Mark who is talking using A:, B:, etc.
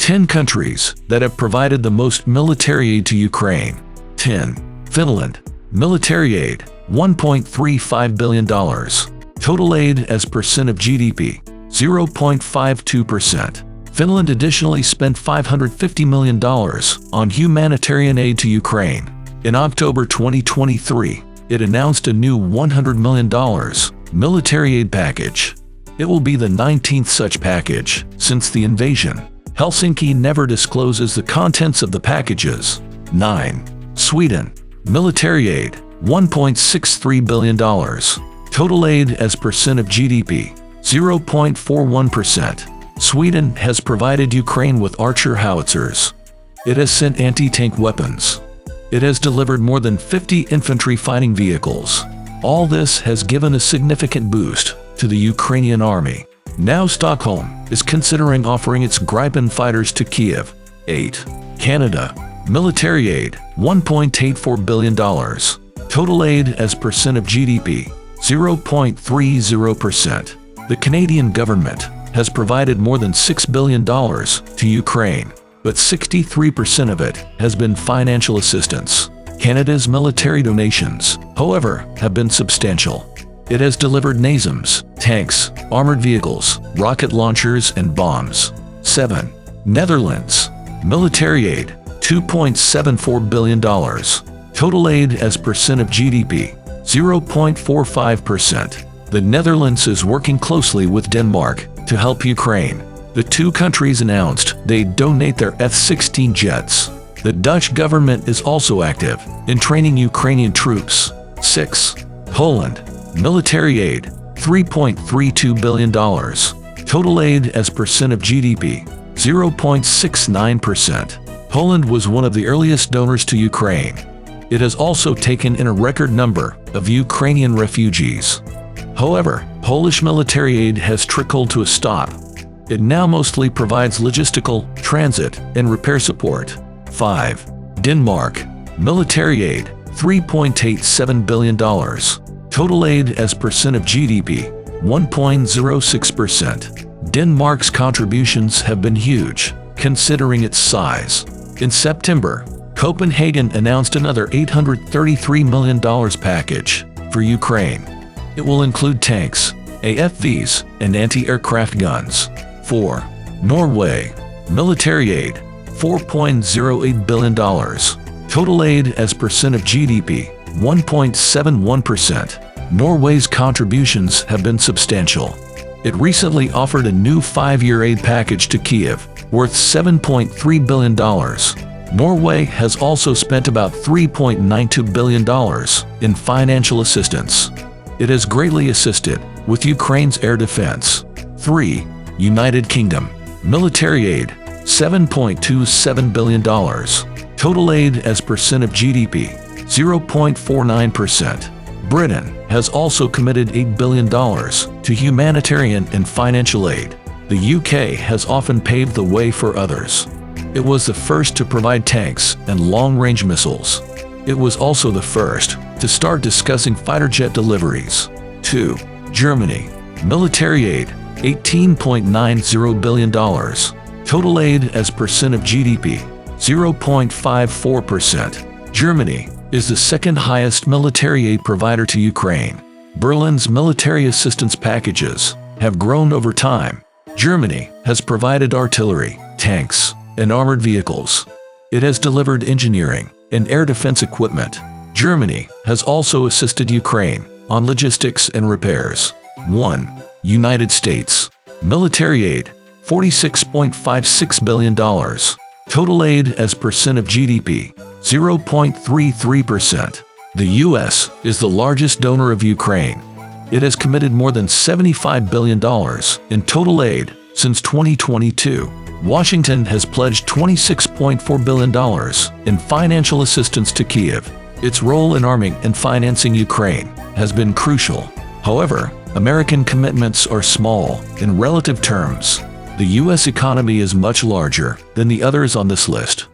A: 10 countries that have provided the most military aid to Ukraine. 10. Finland. Military aid, $1.35 billion. Total aid as percent of GDP, 0.52%. Finland additionally spent $550 million on humanitarian aid to Ukraine. In October 2023, it announced a new $100 million military aid package. It will be the 19th such package since the invasion. Helsinki never discloses the contents of the packages. 9. Sweden. Military aid, $1.63 billion. Total aid as percent of GDP, 0.41%. Sweden has provided Ukraine with Archer howitzers. It has sent anti-tank weapons. It has delivered more than 50 infantry fighting vehicles. All this has given a significant boost to the Ukrainian army. Now Stockholm is considering offering its Gripen fighters to Kiev. 8. Canada. Military aid, $1.84 billion. Total aid as percent of GDP, 0.30%. The Canadian government has provided more than $6 billion to Ukraine, but 63% of it has been financial assistance. Canada's military donations, however, have been substantial. It has delivered NASAMS, tanks, armored vehicles, rocket launchers, and bombs. 7. Netherlands. Military aid, $2.74 billion. Total aid as percent of GDP, 0.45%. The Netherlands is working closely with Denmark to help Ukraine. The two countries announced they'd donate their F-16 jets. The Dutch government is also active in training Ukrainian troops. 6. Poland. Military aid, $3.32 billion. Total aid as percent of GDP, 0.69%. Poland was one of the earliest donors to Ukraine. It has also taken in a record number of Ukrainian refugees. However, Polish military aid has trickled to a stop. It now mostly provides logistical, transit, and repair support. 5. Denmark. Military aid, $3.87 billion. Total aid as percent of GDP, 1.06%. Denmark's contributions have been huge, considering its size. In September, Copenhagen announced another $833 million package for Ukraine. It will include tanks, AFVs, and anti-aircraft guns. 4. Norway. Military aid, $4.08 billion. Total aid as percent of GDP, 1.71%. Norway's contributions have been substantial. It recently offered a new 5-year aid package to Kiev, worth $7.3 billion. Norway has also spent about $3.92 billion in financial assistance. It has greatly assisted with Ukraine's air defense. 3. United Kingdom. Military aid, $7.27 billion. Total aid as percent of GDP, 0.49%. Britain has also committed $8 billion to humanitarian and financial aid. The UK has often paved the way for others. It was the first to provide tanks and long-range missiles. It was also the first to start discussing fighter jet deliveries. 2. Germany. Military aid, $18.90 billion. Total aid as percent of GDP, 0.54%. Germany is the second highest military aid provider to Ukraine. Berlin's military assistance packages have grown over time. Germany has provided artillery, tanks, and armored vehicles. It has delivered engineering and air defense equipment. Germany has also assisted Ukraine on logistics and repairs. 1. United States. Military aid, $46.56 billion. Total aid as percent of GDP, 0.33%. The U.S. is the largest donor of Ukraine. It has committed more than $75 billion in total aid since 2022. Washington has pledged $26.4 billion in financial assistance to Kiev. Its role in arming and financing Ukraine has been crucial. However, American commitments are small in relative terms. The U.S. economy is much larger than the others on this list.